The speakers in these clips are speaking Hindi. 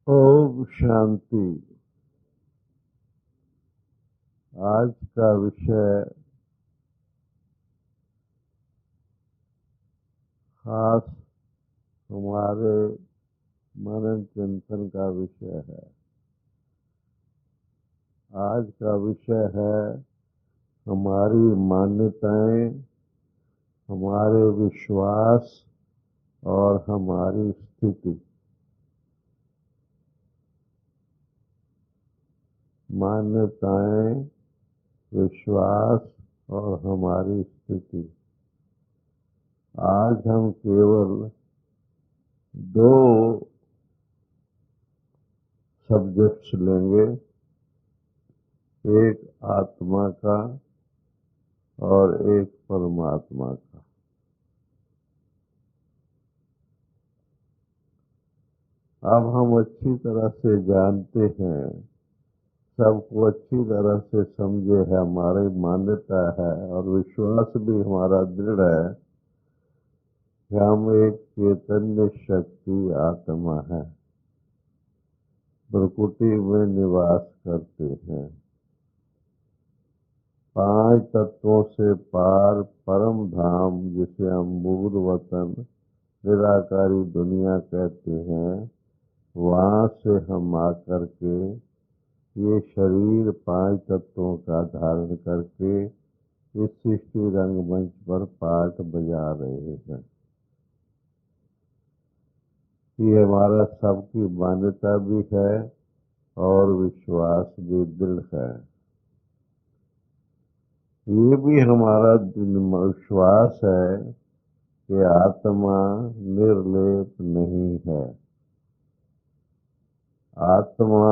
ओम शांति। आज का विषय खास हमारे मनन चिंतन का विषय है। आज का विषय है हमारी मान्यताएं, हमारे विश्वास और हमारी स्थिति। मान्यताएं, विश्वास और हमारी स्थिति। आज हम केवल दो सब्जेक्ट्स लेंगे, एक आत्मा का और एक परमात्मा का। अब हम अच्छी तरह से जानते हैं, सबको अच्छी तरह से समझे है, हमारी मान्यता है और विश्वास भी हमारा दृढ़ है कि हम एक चैतन्य शक्ति आत्मा है, प्रकृति में निवास करते हैं। 5 तत्वों से पार परम धाम, जिसे हम मूल वतन निराकारी दुनिया कहते हैं, वहाँ से हम आकर के ये शरीर 5 तत्वों का धारण करके इस सृष्टि रंगमंच पर पाठ बजा रहे हैं। ये हमारा सबकी मान्यता भी है और विश्वास भी दृढ़ है। ये भी हमारा विश्वास है कि आत्मा निर्लेप नहीं है। आत्मा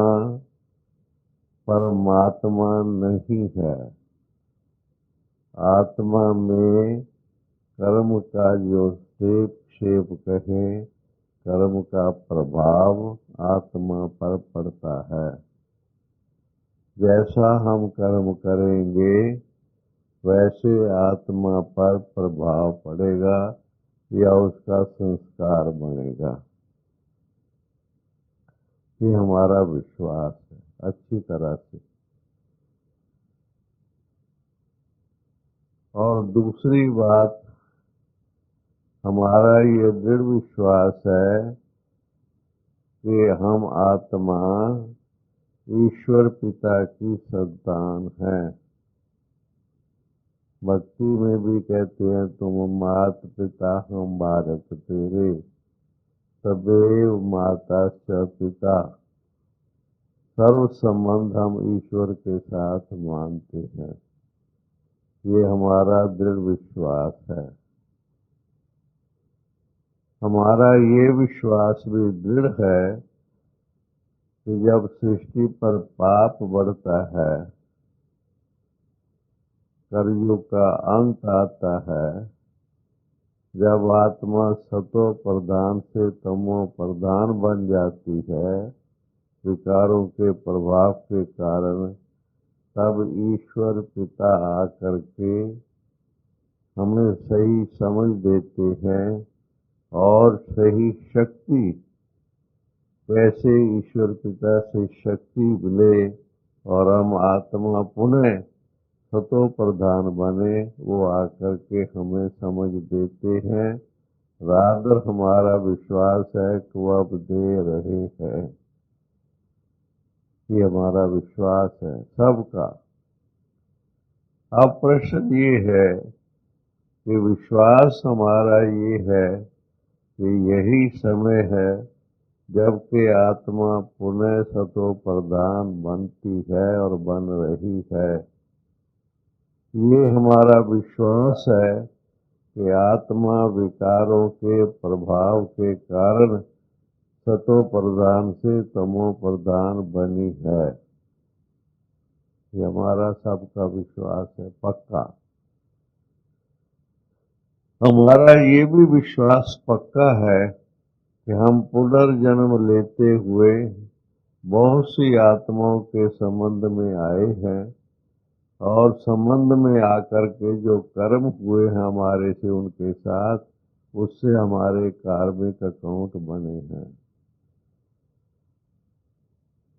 परमात्मा नहीं है। आत्मा में कर्म का जो क्षेप कहें, कर्म का प्रभाव आत्मा पर पड़ता है। जैसा हम कर्म करेंगे वैसे आत्मा पर प्रभाव पड़ेगा या उसका संस्कार बनेगा। ये हमारा विश्वास है अच्छी तरह से। और दूसरी बात, हमारा ये दृढ़ विश्वास है कि हम आत्मा ईश्वर पिता की संतान हैं। भक्ति में भी कहते हैं, तुम मात पिता हम भारत तेरे, सदैव माता च पिता। सर्व संबंध हम ईश्वर के साथ मानते हैं। ये हमारा दृढ़ विश्वास है। हमारा ये विश्वास भी दृढ़ है कि जब सृष्टि पर पाप बढ़ता है, कलयुग का अंत आता है, जब आत्मा सतो प्रधान से तमो प्रधान बन जाती है विकारों के प्रभाव के कारण, तब ईश्वर पिता आकर के हमें सही समझ देते हैं और सही शक्ति, कैसे ईश्वर पिता से शक्ति मिले और हम आत्मा पुनः सतो प्रधान बने, वो आकर के हमें समझ देते हैं। रादर हमारा विश्वास है कि वो अब दे रहे हैं। ये हमारा विश्वास है सबका। अब प्रश्न ये है कि विश्वास हमारा ये है कि यही समय है जबकि आत्मा पुनः सतो प्रधान बनती है और बन रही है। ये हमारा विश्वास है कि आत्मा विकारों के प्रभाव के कारण सतो प्रधान से तमो प्रधान बनी है। ये हमारा सबका विश्वास है पक्का। हमारा ये भी विश्वास पक्का है कि हम पुनर्जन्म लेते हुए बहुत सी आत्माओं के संबंध में आए हैं और संबंध में आकर के जो कर्म हुए हैं हमारे से उनके साथ, उससे हमारे कार्मिक अकाउंट बने हैं।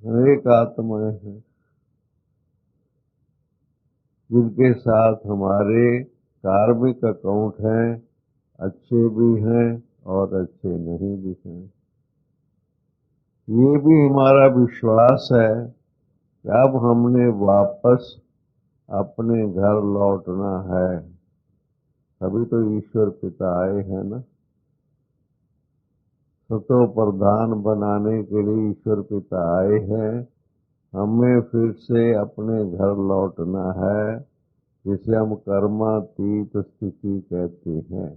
अनेक आत्माएं हैं जिनके साथ हमारे कार्मिक अकाउंट हैं, अच्छे भी हैं और अच्छे नहीं भी हैं। ये भी हमारा विश्वास है कि अब हमने वापस अपने घर लौटना है। तभी तो ईश्वर पिता आए हैं ना। सतो प्रधान बनाने के लिए ईश्वर पिता आए हैं। हमें फिर से अपने घर लौटना है, जिसे हम कर्मातीत स्थिति कहते हैं।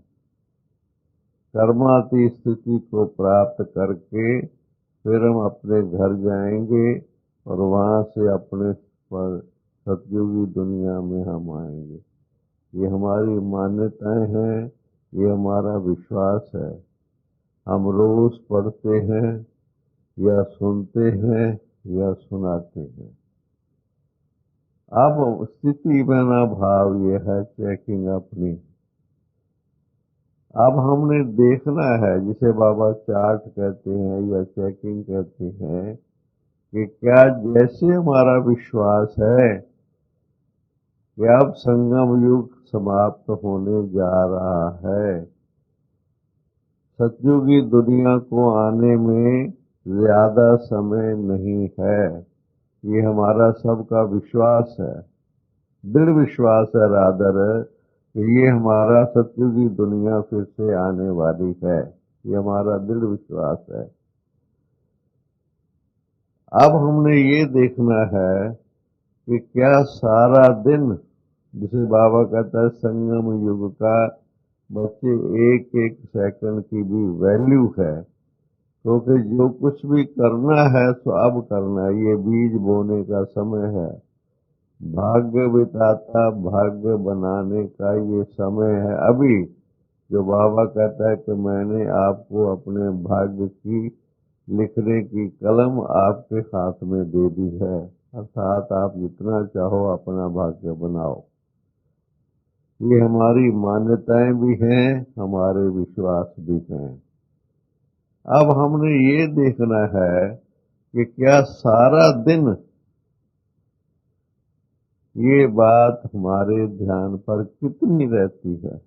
कर्मातीत स्थिति को प्राप्त करके फिर हम अपने घर जाएंगे और वहां से अपने सतयुगी दुनिया में हम आएंगे। ये हमारी मान्यताएं हैं, ये हमारा विश्वास है। हम रोज पढ़ते हैं या सुनते हैं या सुनाते हैं। अब स्थिति बना भाव ये है चेकिंग अपनी। अब हमने देखना है, जिसे बाबा चार्ट कहते हैं या चेकिंग कहते हैं, कि क्या जैसे हमारा विश्वास है कि अब संगम युग समाप्त होने जा रहा है, सतयुगी दुनिया को आने में ज्यादा समय नहीं है, ये हमारा सबका विश्वास है, दृढ़ विश्वास है रादर, कि ये हमारा सतयुगी दुनिया फिर से आने वाली है। ये हमारा दृढ़ विश्वास है। अब हमने ये देखना है कि क्या सारा दिन, जिसे बाबा कहता है संगम युग का, बच्चे एक एक सेकंड की भी वैल्यू है, क्योंकि जो कुछ भी करना है तो अब करना है। ये बीज बोने का समय है, भाग्य बिताता भाग्य बनाने का ये समय है अभी। जो बाबा कहता है कि मैंने आपको अपने भाग्य की लिखने की कलम आपके हाथ में दे दी है, अर्थात आप जितना चाहो अपना भाग्य बनाओ। ये हमारी मान्यताएं भी हैं, हमारे विश्वास भी हैं। अब हमने ये देखना है कि क्या सारा दिन ये बात हमारे ध्यान पर कितनी रहती है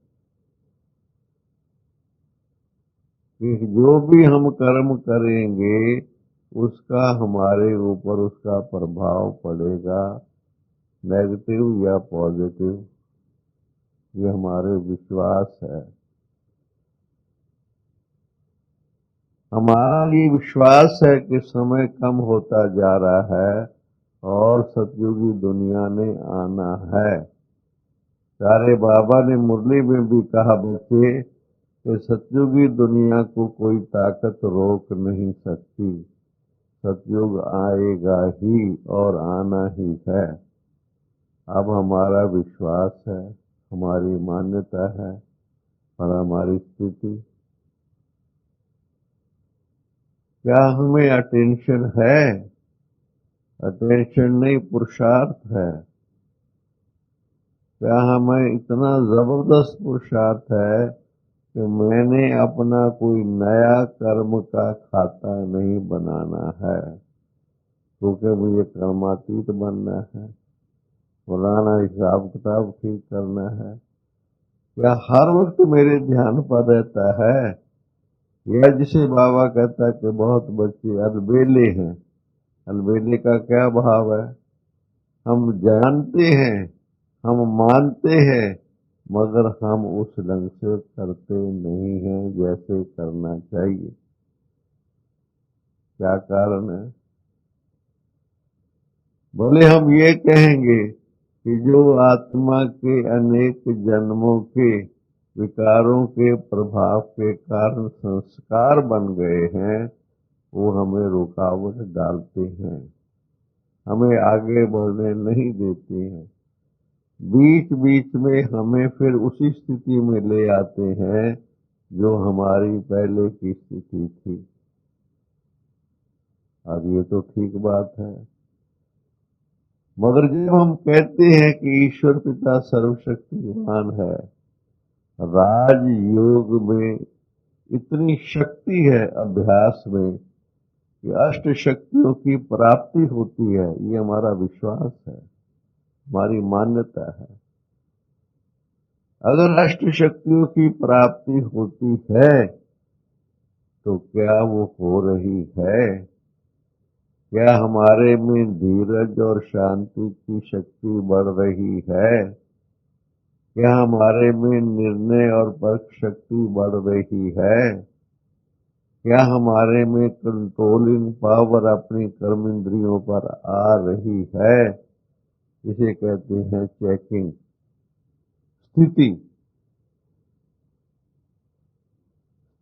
कि जो भी हम कर्म करेंगे उसका हमारे ऊपर उसका प्रभाव पड़ेगा, नेगेटिव या पॉजिटिव। ये हमारे विश्वास है। हमारा ये विश्वास है कि समय कम होता जा रहा है और सतयुगी दुनिया ने आना है। प्यारे बाबा ने मुरली में भी कहा बच्चे कि सतयुगी दुनिया को कोई ताकत रोक नहीं सकती। सतयुग आएगा ही और आना ही है। अब हमारा विश्वास है, हमारी मान्यता है और हमारी स्थिति। क्या हमें अटेंशन है? अटेंशन नहीं, पुरुषार्थ है। क्या हमें इतना जबरदस्त पुरुषार्थ है कि मैंने अपना कोई नया कर्म का खाता नहीं बनाना है, क्योंकि मुझे कर्मातीत बनना है, पुराना हिसाब किताब ठीक करना है। क्या हर वक्त मेरे ध्यान पर रहता है? या जिसे बाबा कहता है कि बहुत बच्चे अलबेले हैं। अलबेले का क्या भाव है? हम जानते हैं, हम मानते हैं, मगर हम उस ढंग से करते नहीं हैं जैसे करना चाहिए। क्या कारण है? भले हम ये कहेंगे कि जो आत्मा के अनेक जन्मों के विकारों के प्रभाव के कारण संस्कार बन गए हैं, वो हमें रुकावट डालते हैं, हमें आगे बढ़ने नहीं देते हैं। बीच बीच में हमें फिर उसी स्थिति में ले आते हैं जो हमारी पहले की स्थिति थी। अब ये तो ठीक बात है, मगर जब हम कहते हैं कि ईश्वर पिता सर्वशक्तिमान है, राज योग में इतनी शक्ति है अभ्यास में, कि अष्ट शक्तियों की प्राप्ति होती है, ये हमारा विश्वास है, हमारी मान्यता है। अगर अष्ट शक्तियों की प्राप्ति होती है तो क्या वो हो रही है? क्या हमारे में धीरज और शांति की शक्ति बढ़ रही है? क्या हमारे में निर्णय और पर्क शक्ति बढ़ रही है? क्या हमारे में कंट्रोलिंग पावर अपनी कर्म इंद्रियों पर आ रही है? इसे कहते हैं चेकिंग स्थिति।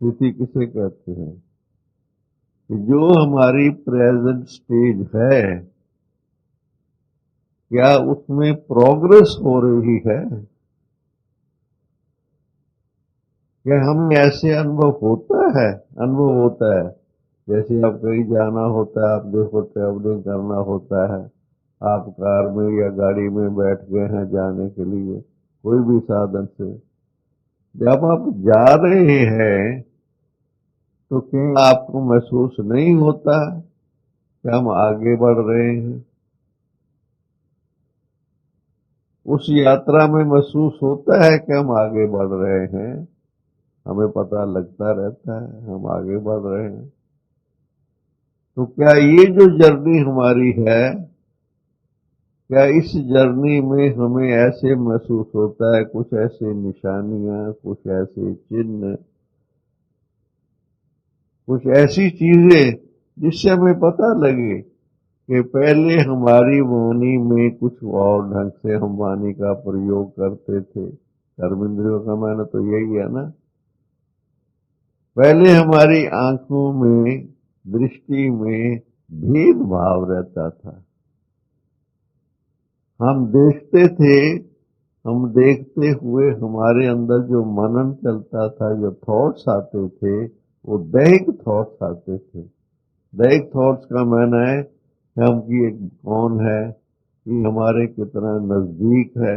स्थिति किसे कहते हैं? कि जो हमारी प्रेजेंट स्टेज है, क्या उसमें प्रोग्रेस हो रही है? क्या हमें ऐसे अनुभव होता है? अनुभव होता है, जैसे आप कहीं जाना होता है, आप देखो ट्रेवलिंग करना होता है, आप कार में या गाड़ी में बैठ गए हैं जाने के लिए कोई भी साधन से, जब आप जा रहे हैं तो क्या आपको महसूस नहीं होता कि हम आगे बढ़ रहे हैं? उस यात्रा में महसूस होता है कि हम आगे बढ़ रहे हैं, हमें पता लगता रहता है हम आगे बढ़ रहे हैं। तो क्या ये जो जर्नी हमारी है, क्या इस जर्नी में हमें ऐसे महसूस होता है, कुछ ऐसी निशानियां, कुछ ऐसे चिन्ह, कुछ ऐसी चीजें जिससे हमें पता लगे कि पहले हमारी वाणी में कुछ और ढंग से हम वाणी का प्रयोग करते थे। कर्म इंद्रियों का माना तो यही है ना। पहले हमारी आंखों में, दृष्टि में भेदभाव रहता था। हम देखते थे, हम देखते हुए हमारे अंदर जो मनन चलता था, जो थॉट्स आते थे, वो दैहिक थॉट्स आते थे। दैहिक थॉट्स का माना है कि हम की एक कौन है, ये हमारे कितना नजदीक है,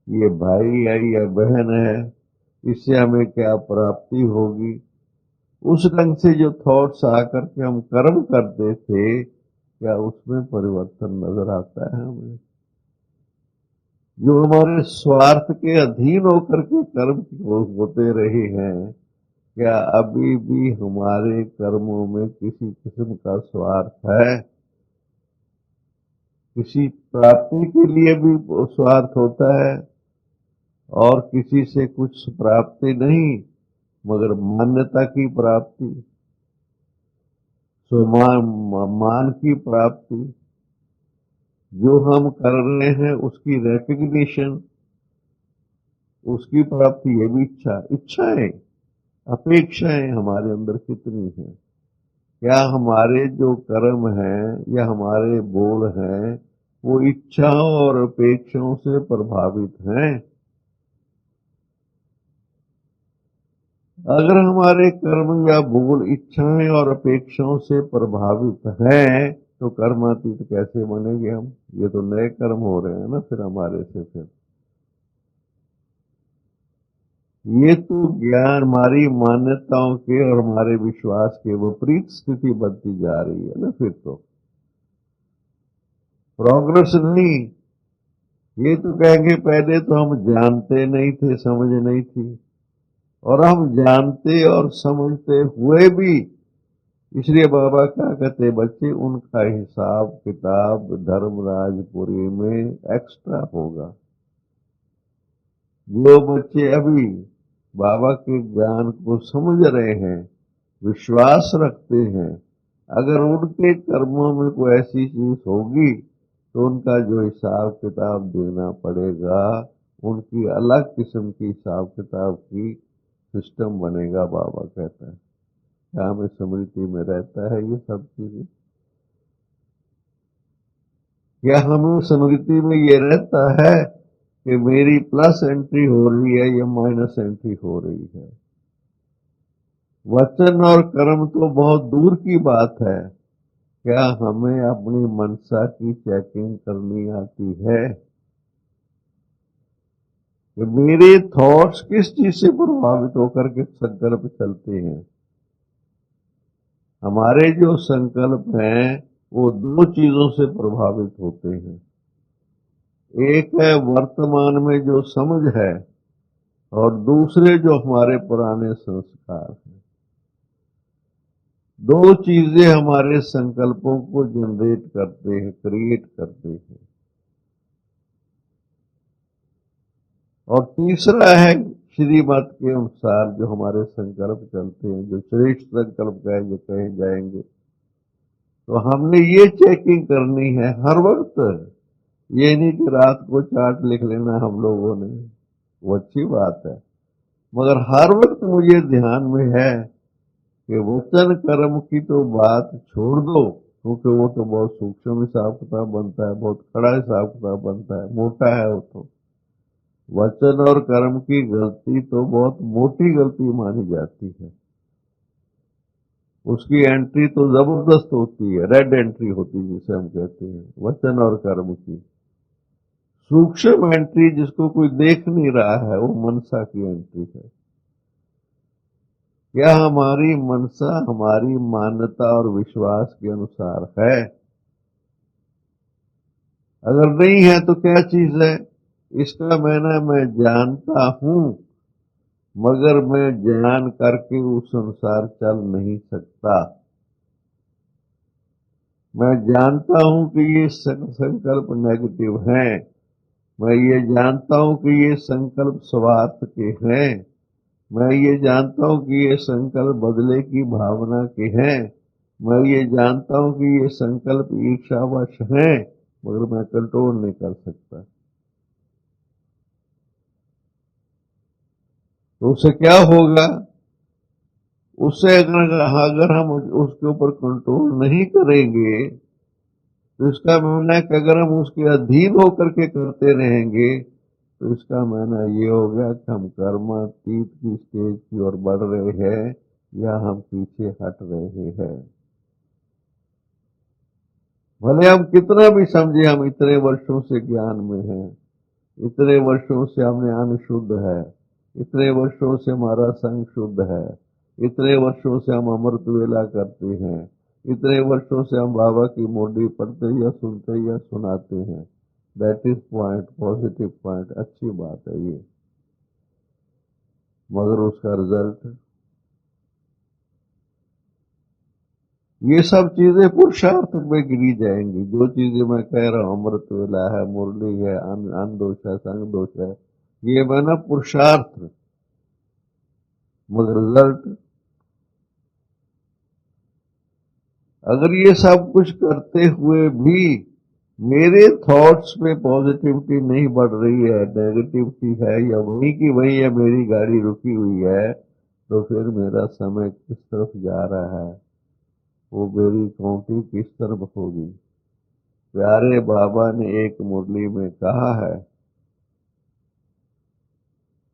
ये भाई है या बहन है, इससे हमें क्या प्राप्ति होगी। उस ढंग से जो थॉट्स आकर के हम कर्म करते थे, क्या उसमें परिवर्तन नजर आता है हमें? जो हमारे स्वार्थ के अधीन होकर के कर्म होते रहे हैं, क्या अभी भी हमारे कर्मों में किसी किस्म का स्वार्थ है? किसी प्राप्ति के लिए भी स्वार्थ होता है और किसी से कुछ प्राप्ति नहीं, मगर मान्यता की प्राप्ति, मान की प्राप्ति, जो हम कर रहे हैं उसकी रिकग्निशन, उसकी प्राप्ति, ये भी इच्छाएं, अपेक्षाएं हमारे अंदर कितनी हैं? क्या हमारे जो कर्म हैं या हमारे बोल हैं वो इच्छाओं और अपेक्षाओं से प्रभावित हैं? अगर हमारे कर्म या बोल इच्छाएं और अपेक्षाओं से प्रभावित हैं तो कर्मातीत कैसे बनेंगे हम? ये तो नए कर्म हो रहे हैं ना फिर हमारे से। फिर ये तो ज्ञान, हमारी मान्यताओं के और हमारे विश्वास के विपरीत स्थिति बनती जा रही है ना। फिर तो प्रोग्रेस नहीं। ये तो कहेंगे पहले तो हम जानते नहीं थे, समझ नहीं थी, और हम जानते और समझते हुए भी, इसलिए बाबा क्या कहते, बच्चे उनका हिसाब किताब धर्मराजपुरी में एक्स्ट्रा होगा। जो बच्चे अभी बाबा के ज्ञान को समझ रहे हैं, विश्वास रखते हैं, अगर उनके कर्मों में कोई ऐसी चीज होगी तो उनका जो हिसाब किताब देना पड़ेगा, उनकी अलग किस्म की हिसाब किताब की सिस्टम बनेगा। बाबा कहता है क्या हमें स्मृति में रहता है ये सब चीजें? क्या हमें स्मृति में ये रहता है कि मेरी प्लस एंट्री हो रही है या माइनस एंट्री हो रही है? वचन और कर्म तो बहुत दूर की बात है, क्या हमें अपनी मनसा की चेकिंग करनी आती है कि मेरे थॉट्स किस चीज से प्रभावित होकर के संकल्प चलते हैं? हमारे जो संकल्प हैं वो दो चीजों से प्रभावित होते हैं। एक है वर्तमान में जो समझ है, और दूसरे जो हमारे पुराने संस्कार हैं। दो चीजें हमारे संकल्पों को जनरेट करते हैं, क्रिएट करते हैं। और तीसरा है श्रीमत के अनुसार जो हमारे संकल्प चलते हैं, जो श्रेष्ठ संकल्प कहे जो कहे जाएंगे। तो हमने ये चेकिंग करनी है हर वक्त। ये नहीं कि रात को चार्ट लिख लेना हम लोगों ने, वो अच्छी बात है, मगर हर वक्त मुझे ध्यान में है कि वचन कर्म की तो बात छोड़ दो, क्योंकि वो तो बहुत सूक्ष्म हिसाब किताब बनता है, बहुत खड़ा हिसाब किताब बनता है, मोटा है वो तो। वचन और कर्म की गलती तो बहुत मोटी गलती मानी जाती है। उसकी एंट्री तो जबरदस्त होती है, रेड एंट्री होती है जिसे हम कहते हैं, वचन और कर्म की। सूक्ष्म एंट्री जिसको कोई देख नहीं रहा है, वो मनसा की एंट्री है। क्या हमारी मनसा हमारी मान्यता और विश्वास के अनुसार है? अगर नहीं है तो क्या चीज है? इसका मैंने मैं जानता हूं, मगर मैं जान करके उस अनुसार चल नहीं सकता। मैं जानता हूं कि ये संकल्प नेगेटिव हैं, मैं ये जानता हूं कि ये संकल्प स्वार्थ के हैं, मैं ये जानता हूं कि ये संकल्प बदले की भावना के हैं, मैं ये जानता हूं कि ये संकल्प ईर्ष्यावश हैं, मगर मैं कंट्रोल नहीं कर सकता। तो उससे क्या होगा? उससे अगर हम उसके ऊपर कंट्रोल नहीं करेंगे, तो इसका मानना है कि अगर हम उसके अधीन होकर के करते रहेंगे, तो इसका मानना ये हो गया कि हम कर्मातीत की स्टेज की ओर बढ़ रहे हैं या हम पीछे हट रहे हैं। भले हम कितना भी समझे हम इतने वर्षों से ज्ञान में हैं, इतने वर्षों से हमने अन्न शुद्ध है, इतने वर्षों से हमारा संग शुद्ध है, इतने वर्षों से हम अमृत वेला करते हैं, इतने वर्षों से हम बाबा की मोडी पढ़ते या सुनते या सुनाते हैं। That is point, positive point, अच्छी बात है ये। मगर उसका रिजल्ट, ये सब चीजें पुरुषार्थ में गिरी जाएंगी। जो चीजें मैं कह रहा हूं, अमृत वेला है, मुरली है, अन्न दोष है, संग दोष है, ये बना पुरुषार्थ, मगर रिजल्ट, अगर ये सब कुछ करते हुए भी मेरे थॉट्स में पॉजिटिविटी नहीं बढ़ रही है, नेगेटिविटी है, या वहीं की वहीं है, मेरी गाड़ी रुकी हुई है, तो फिर मेरा समय किस तरफ जा रहा है, वो मेरी काउंटी किस तरफ होगी। प्यारे बाबा ने एक मुरली में कहा है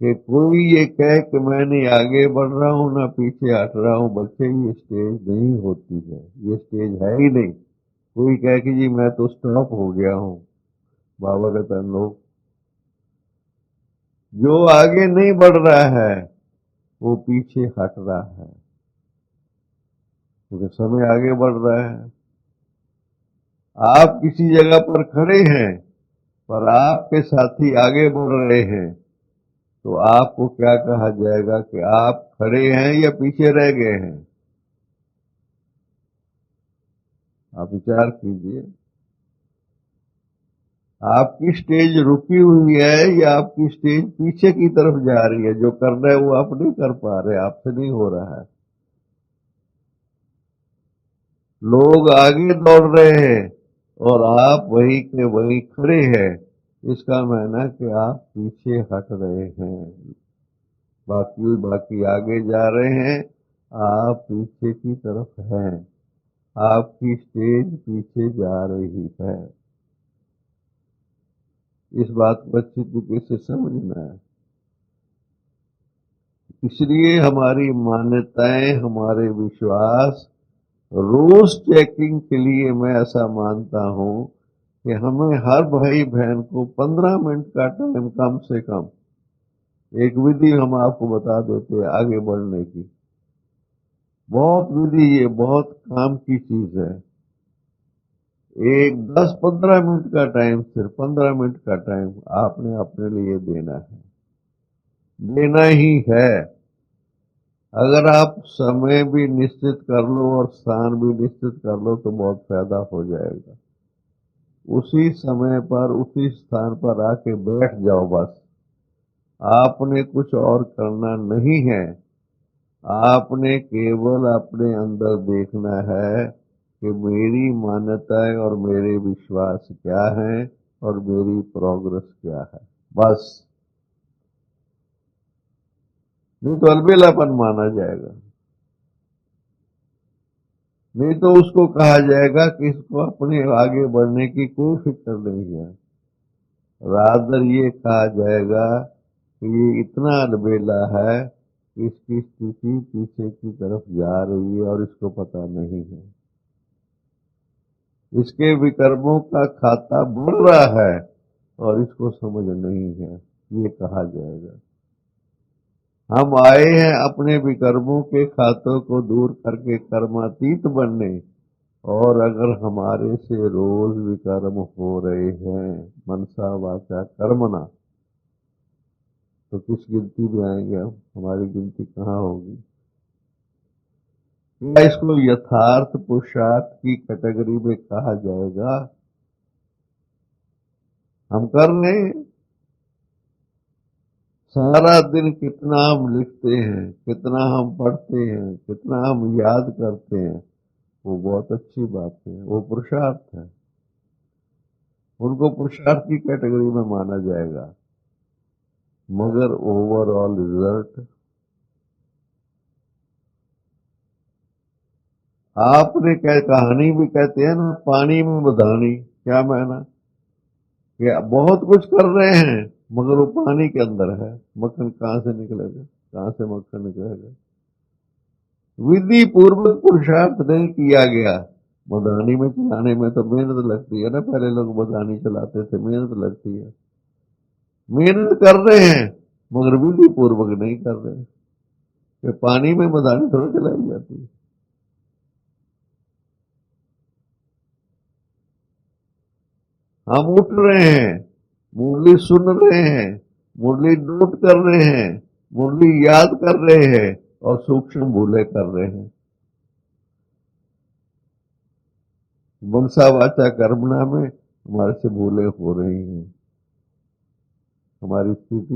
कि कोई ये कहे कि मैं नहीं आगे बढ़ रहा हूं ना पीछे हट रहा हूं, बच्चे ये स्टेज नहीं होती है, ये स्टेज है ही नहीं। कोई कहे कि जी मैं तो स्टॉप हो गया हूं, बाबा कहता लोग, जो आगे नहीं बढ़ रहा है वो पीछे हट रहा है, क्योंकि समय आगे बढ़ रहा है। आप किसी जगह पर खड़े हैं, पर आपके साथी आगे बढ़ रहे हैं, तो आपको क्या कहा जाएगा कि आप खड़े हैं या पीछे रह गए हैं? आप विचार कीजिए। आपकी स्टेज रुकी हुई है या आपकी स्टेज पीछे की तरफ जा रही है? जो कर रहे हैं वो आप नहीं कर पा रहे, आपसे नहीं हो रहा है। लोग आगे दौड़ रहे हैं और आप वहीं के वहीं खड़े हैं, इसका मायना कि आप पीछे हट रहे हैं। बाकी बाकी आगे जा रहे हैं, आप पीछे की तरफ हैं, आपकी स्टेज पीछे जा रही है। इस बात को अच्छी तरीके से समझना है। इसलिए हमारी मान्यताएं, हमारे विश्वास, रोज चेकिंग के लिए मैं ऐसा मानता हूं कि हमें हर भाई बहन को 15 मिनट का टाइम कम से कम, एक विधि हम आपको बता देते हैं आगे बढ़ने की। बहुत विधि, ये बहुत काम की चीज है। एक 10-15 मिनट का टाइम, सिर्फ 15 मिनट का टाइम आपने अपने लिए देना है, देना ही है। अगर आप समय भी निश्चित कर लो और स्थान भी निश्चित कर लो तो बहुत फायदा हो जाएगा। उसी समय पर उसी स्थान पर आके बैठ जाओ बस। आपने कुछ और करना नहीं है। आपने केवल अपने अंदर देखना है कि मेरी मान्यताएं और मेरे विश्वास क्या हैं और मेरी प्रोग्रेस क्या है, बस। नहीं तो अलबेलापन माना जाएगा, नहीं तो उसको कहा जाएगा कि इसको अपने आगे बढ़ने की कोई फिक्र नहीं है। रादर ये कहा जाएगा कि ये इतना अलबेला है कि इसकी स्थिति पीछे की तरफ जा रही है और इसको पता नहीं है। इसके विकर्मों का खाता बढ़ रहा है और इसको समझ नहीं है, ये कहा जाएगा। हम आए हैं अपने विकर्मों के खातों को दूर करके कर्मातीत बनने, और अगर हमारे से रोज विकर्म हो रहे हैं मनसा वाचा कर्मणा, तो किस गिनती में आएंगे हम? हमारी गिनती कहाँ होगी? क्या इसको यथार्थ पुरुषार्थ की कैटेगरी में कहा जाएगा? हम कर रहे हैं। सारा दिन कितना हम लिखते हैं, कितना हम पढ़ते हैं, कितना हम याद करते हैं, वो बहुत अच्छी बात है, वो पुरुषार्थ है। उनको पुरुषार्थ की कैटेगरी में माना जाएगा। मगर ओवरऑल रिजल्ट, आपने क्या कहानी भी कहते हैं ना, पानी में बधानी, क्या माना कि बहुत कुछ कर रहे हैं मगर वो पानी के अंदर है, मक्खन कहां से निकलेगा? कहां से मक्खन निकलेगा? विधि पूर्वक पुरुषार्थ नहीं किया गया। मदानी में चलाने में तो मेहनत लगती है ना, पहले लोग मदानी चलाते थे, मेहनत लगती है। मेहनत कर रहे हैं मगर विधि पूर्वक नहीं कर रहे हैं, कि पानी में मदानी थोड़ा चलाई जाती है। हम उठ रहे हैं, मुरली सुन रहे हैं, मुरली नोट कर रहे हैं, मुरली याद कर रहे हैं और सूक्ष्म भूले कर रहे हैं। मनसा वाचा कर्मणा में हमारे से भूले हो रही हैं। हमारी स्थिति,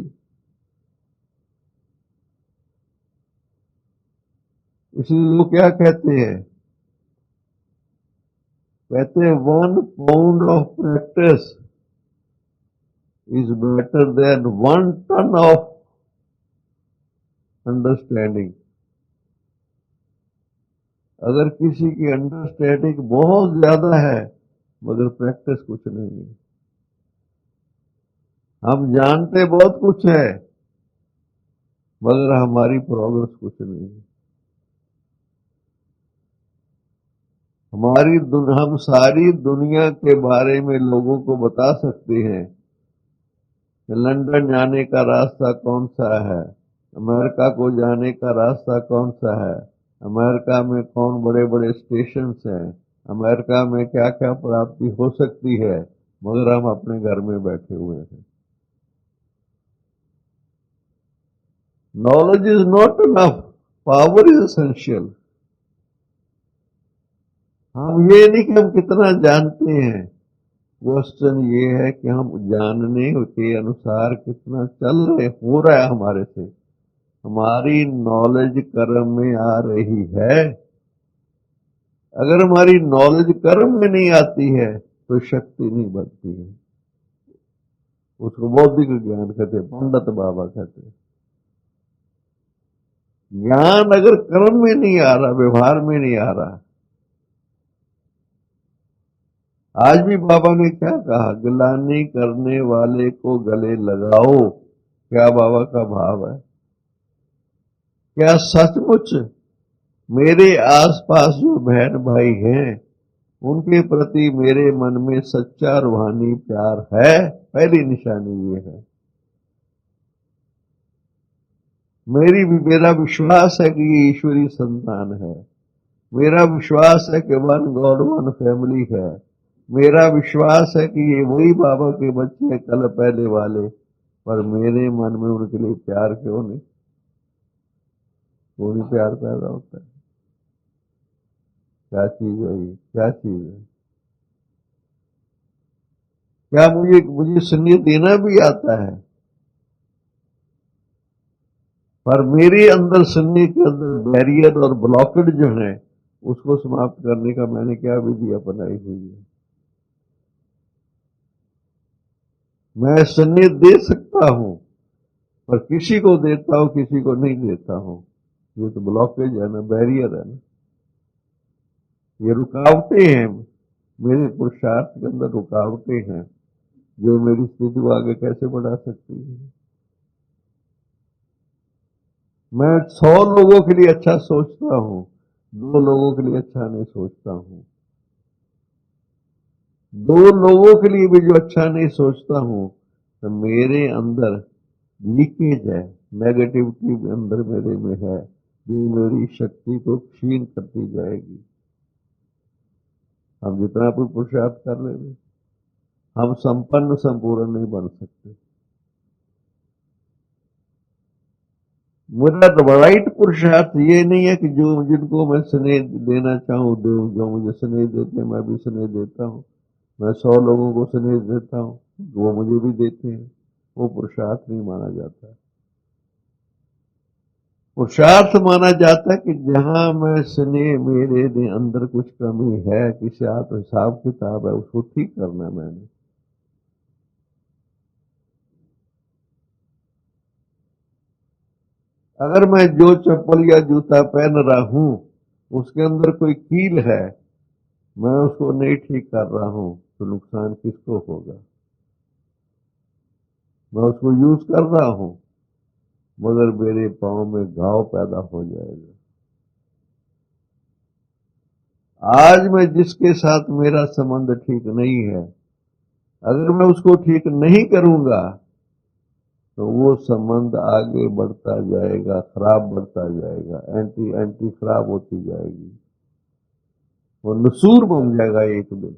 इसलिए लोग क्या कहते हैं? कहते हैं 1 pound of practice is better than 1 ton of understanding. अगर किसी की अंडरस्टैंडिंग बहुत ज्यादा है मगर प्रैक्टिस कुछ नहीं है, हम जानते बहुत कुछ है मगर हमारी प्रोग्रेस कुछ नहीं है। हम सारी दुनिया के बारे में लोगों को बता सकते हैं कि लंदन जाने का रास्ता कौन सा है, अमेरिका को जाने का रास्ता कौन सा है, अमेरिका में कौन बड़े बड़े स्टेशन हैं, अमेरिका में क्या क्या प्राप्ति हो सकती है, मगर हम अपने घर में बैठे हुए हैं। Knowledge is not enough, power is essential. हम ये नहीं कि हम कितना जानते हैं, क्वेश्चन ये है कि हम जानने के अनुसार कितना चल रहे हो रहा है हमारे से। हमारी नॉलेज कर्म में आ रही है। अगर हमारी नॉलेज कर्म में नहीं आती है तो शक्ति नहीं बनती है। उसको बौद्धिक ज्ञान कहते हैं, पंडित बाबा कहते हैं। ज्ञान अगर कर्म में नहीं आ रहा, व्यवहार में नहीं आ रहा। आज भी बाबा ने क्या कहा? गिलानी करने वाले को गले लगाओ। क्या बाबा का भाव है? क्या सचमुच मेरे आसपास जो बहन भाई हैं उनके प्रति मेरे मन में सच्चा रूहानी प्यार है? पहली निशानी ये है। मेरा विश्वास है कि ये ईश्वरी संतान है। मेरा विश्वास है कि वन गॉड वन फैमिली है। मेरा विश्वास है कि ये वही बाबा के बच्चे हैं कल पहले वाले। पर मेरे मन में उनके लिए प्यार क्यों नहीं प्यार पैदा होता है? क्या चीज है ये? क्या चीज है? क्या मुझे मुझे स्नेह देना भी आता है, पर मेरे अंदर स्नेह के अंदर बैरियर और ब्लॉकेड जो है उसको समाप्त करने का मैंने क्या विधि अपनाई हुई है। मैं स्नेह दे सकता हूं, पर किसी को देता हूं किसी को नहीं देता हूं। ये तो ब्लॉकेज है ना, बैरियर है ना, ये रुकावटें हैं। मेरे पुरुषार्थ के अंदर रुकावटें हैं जो मेरी स्थिति को आगे कैसे बढ़ा सकती है। मैं 100 लोगों के लिए अच्छा सोचता हूं, 2 लोगों के लिए अच्छा नहीं सोचता हूं। 2 लोगों के लिए भी जो अच्छा नहीं सोचता हूं, तो मेरे अंदर लीकेज है, नेगेटिविटी अंदर मेरे में है जो मेरी शक्ति को क्षीण करती जाएगी। हम जितना भी पुरुषार्थ कर लेंगे, हम संपन्न संपूर्ण नहीं बन सकते। मेरा राइट पुरुषार्थ ये नहीं है कि जो जिनको मैं स्नेह देना चाहूं दो, जो मुझे स्नेह देते हैं मैं भी स्नेह देता हूं। मैं 100 लोगों को स्नेह देता हूं, वो मुझे भी देते हैं। वो पुरुषार्थ नहीं माना जाता। पुरुषार्थ माना जाता है कि जहां मैं स्नेह मेरे अंदर कुछ कमी है, किसी आप हिसाब किताब है, उसको ठीक करना है मैंने। अगर मैं जो चप्पल या जूता पहन रहा हूं उसके अंदर कोई कील है, मैं उसको नहीं ठीक कर रहा हूं, तो नुकसान किसको होगा? मैं उसको यूज कर रहा हूं, मगर मेरे पांव में घाव पैदा हो जाएगा। आज मैं जिसके साथ मेरा संबंध ठीक नहीं है, अगर मैं उसको ठीक नहीं करूंगा तो वो संबंध आगे बढ़ता जाएगा, खराब बढ़ता जाएगा, एंटी एंटी खराब होती जाएगी, वो नसूर बन जाएगा एक दिन।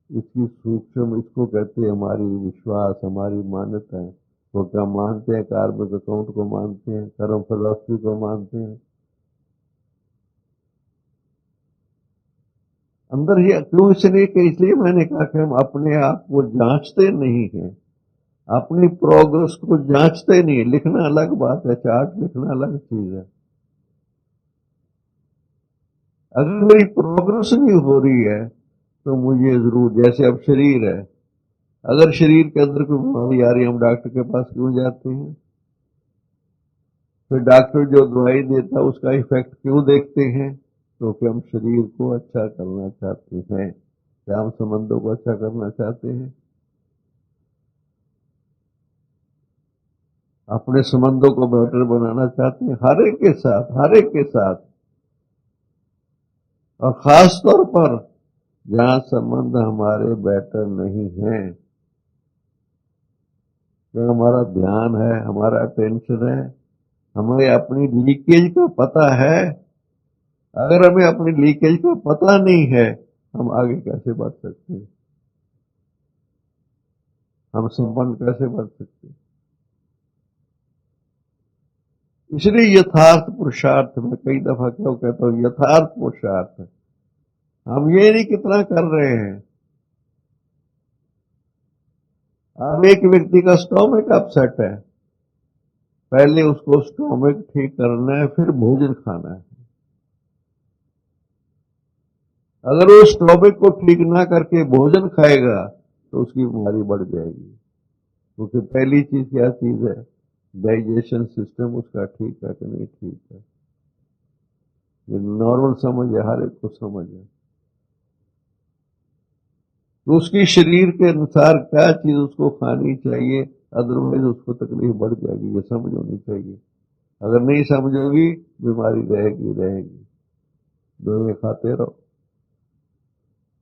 इसकी सूक्ष्म, इसको कहते हैं हमारी विश्वास, हमारी मान्यताएं। वो क्या मानते हैं? कार्मिक अकाउंट को मानते हैं, कर्म फिलॉसफी को मानते हैं। अंदर ही क्यों? इसलिए मैंने कहा कि हम अपने आप को जांचते नहीं हैं, अपनी प्रोग्रेस को जांचते नहीं है। लिखना अलग बात है, चार्ट लिखना अलग चीज है। अगर मेरी प्रोग्रेस नहीं हो रही है तो मुझे जरूर, जैसे अब शरीर है, अगर शरीर के अंदर कोई बीमारी आ रही है, हम डॉक्टर के पास क्यों जाते हैं? फिर डॉक्टर जो दवाई देता है उसका इफेक्ट क्यों देखते हैं? क्योंकि हम शरीर को अच्छा करना चाहते हैं। क्या हम संबंधों को अच्छा करना चाहते हैं? अपने संबंधों को बेटर बनाना चाहते हैं, हर एक के साथ, हर एक के साथ। और खास तौर पर जहां संबंध हमारे बेटर नहीं है, जो हमारा ध्यान है, हमारा अटेंशन है, हमें अपनी लीकेज का पता है। अगर हमें अपनी लीकेज का पता नहीं है, हम आगे कैसे बढ़ सकते हैं? हम संपन्न कैसे बढ़ सकते हैं? इसलिए यथार्थ पुरुषार्थ में कई दफा क्यों कहता हूं यथार्थ पुरुषार्थ, हम ये नहीं कितना कर रहे हैं। अब एक व्यक्ति का स्टोमिक अपसेट है, पहले उसको स्टोमिक ठीक करना है, फिर भोजन खाना है। अगर वो स्टोमिक को ठीक ना करके भोजन खाएगा तो उसकी बीमारी बढ़ जाएगी। क्योंकि पहली चीज क्या चीज है? डाइजेशन सिस्टम उसका ठीक है कि नहीं ठीक है। ये नॉर्मल समझ है, हर एक को समझ है। तो उसकी शरीर के अनुसार क्या चीज उसको खानी चाहिए, अदरवाइज उसको तकलीफ बढ़ जाएगी, ये समझ होनी चाहिए। अगर नहीं समझ होगी, बीमारी रहेगी रहेगी, दवाई खाते रहो।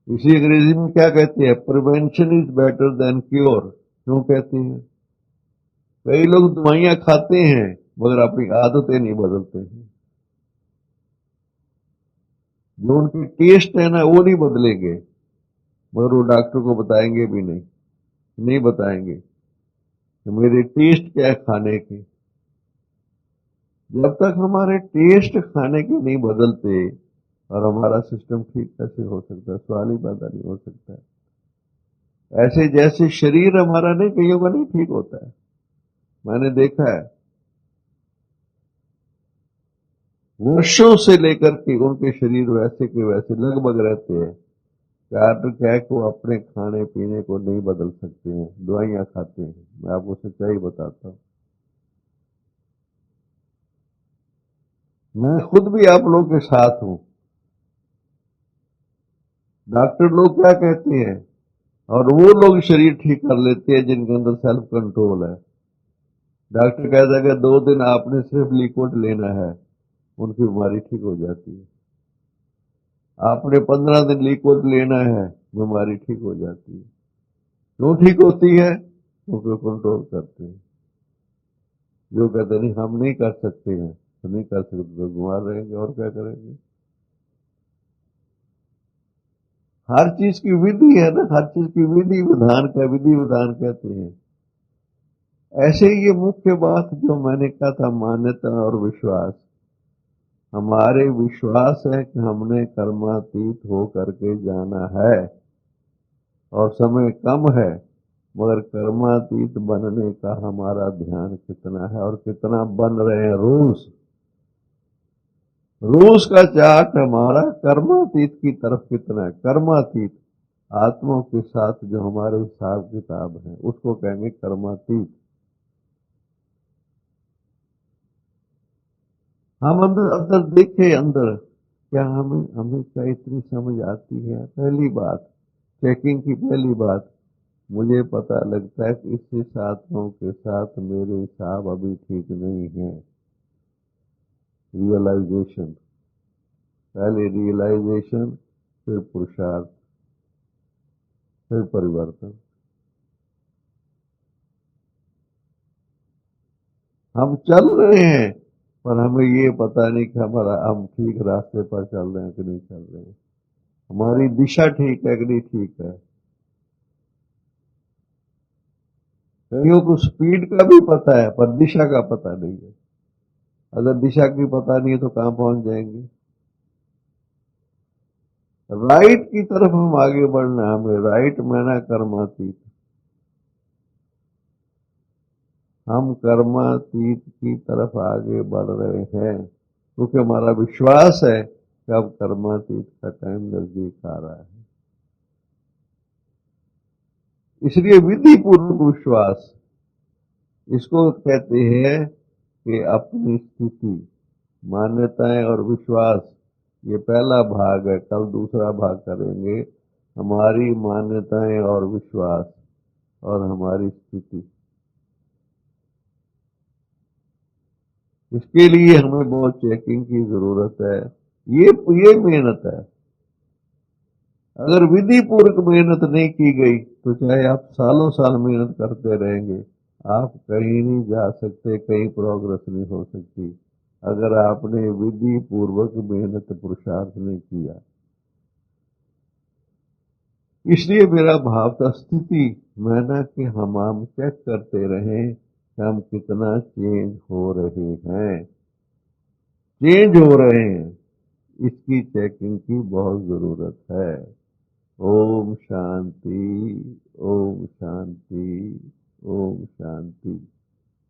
इसी अंग्रेजी में क्या कहते हैं? Prevention is better than cure. क्यों कहते हैं? कई लोग दवाइयां खाते हैं मगर अपनी आदतें नहीं बदलते हैं। जो उनकी टेस्ट है ना वो नहीं बदलेंगे, मगर वो डॉक्टर को बताएंगे भी नहीं, नहीं बताएंगे कि मेरे टेस्ट क्या है खाने के। जब तक हमारे टेस्ट खाने के नहीं बदलते और हमारा सिस्टम ठीक कैसे हो सकता है, सवाल ही पैदा नहीं हो सकता है। ऐसे जैसे शरीर हमारा नहीं, कईयों का नहीं ठीक होता है, मैंने देखा है वर्षों से लेकर के उनके शरीर वैसे के वैसे लगभग रहते हैं। कारण क्या है कि वो अपने खाने पीने को नहीं बदल सकते हैं, दवाइयां खाते हैं। मैं आपको सच्चाई बताता हूं, मैं खुद भी आप लोग के साथ हूं। डॉक्टर लोग क्या कहते हैं, और वो लोग शरीर ठीक कर लेते हैं जिनके अंदर सेल्फ कंट्रोल है। डॉक्टर कहता है कि 2 दिन आपने सिर्फ लिक्विड लेना है, उनकी बीमारी ठीक हो जाती है। आपने 15 दिन लिक्विड लेना है, बीमारी ठीक हो जाती है। क्यों ठीक होती है? क्योंकि कंट्रोल करते हैं। जो कहते नहीं हम नहीं कर सकते हैं, तो नहीं कर सकते तो बीमार रहेंगे और क्या करेंगे। हर चीज की विधि है ना, हर चीज की विधि विधान का विधि विधान कहते हैं। ऐसे ही ये मुख्य बात जो मैंने कहा था, मान्यता और विश्वास। हमारे विश्वास है कि हमने कर्मातीत हो करके जाना है, और समय कम है, मगर कर्मातीत बनने का हमारा ध्यान कितना है और कितना बन रहे हैं। रूस का चार्ट हमारा कर्मातीत की तरफ कितना है। कर्मातीत आत्माओं के साथ जो हमारे हिसाब किताब है उसको कहेंगे कर्मातीत। हम अंदर अंदर देखे, अंदर क्या हमें हमें क्या इतनी समझ आती है? पहली बात, चेकिंग की पहली बात, मुझे पता लगता है कि इस आत्माओं के साथ मेरे हिसाब अभी ठीक नहीं है। रियलाइजेशन, पहले रियलाइजेशन, फिर पुरुषार्थ, फिर परिवर्तन। हम चल रहे हैं पर हमें ये पता नहीं कि हमारा हम ठीक रास्ते पर चल रहे हैं कि नहीं चल रहे हैं, हमारी दिशा ठीक है कि नहीं ठीक है। कईयों को स्पीड का भी पता है पर दिशा का पता नहीं है। अगर दिशा की पता नहीं है तो कहां पहुंच जाएंगे? राइट की तरफ हम आगे बढ़ना है, हमें राइट मैना कर्मातीत। हम कर्मातीत की तरफ आगे बढ़ रहे हैं क्योंकि हमारा विश्वास है कि अब कर्मातीत का टाइम नजदीक आ रहा है। इसलिए विधि पूर्वक विश्वास, इसको कहते हैं कि अपनी स्थिति, मान्यताएं और विश्वास। ये पहला भाग है, कल दूसरा भाग करेंगे। हमारी मान्यताएं और विश्वास और हमारी स्थिति, इसके लिए हमें बहुत चेकिंग की जरूरत है। ये मेहनत है। अगर विधि पूर्वक मेहनत नहीं की गई तो चाहे आप सालों साल मेहनत करते रहेंगे, आप कहीं नहीं जा सकते, कहीं प्रोग्रेस नहीं हो सकती अगर आपने विधि पूर्वक मेहनत पुरुषार्थ नहीं किया। इसलिए मेरा भाव था स्थिति मैंने कि हम चेक करते रहें कि हम कितना चेंज हो रहे हैं, चेंज हो रहे हैं, इसकी चेकिंग की बहुत जरूरत है। ओम शांति, ओम शांति, ओम शांति।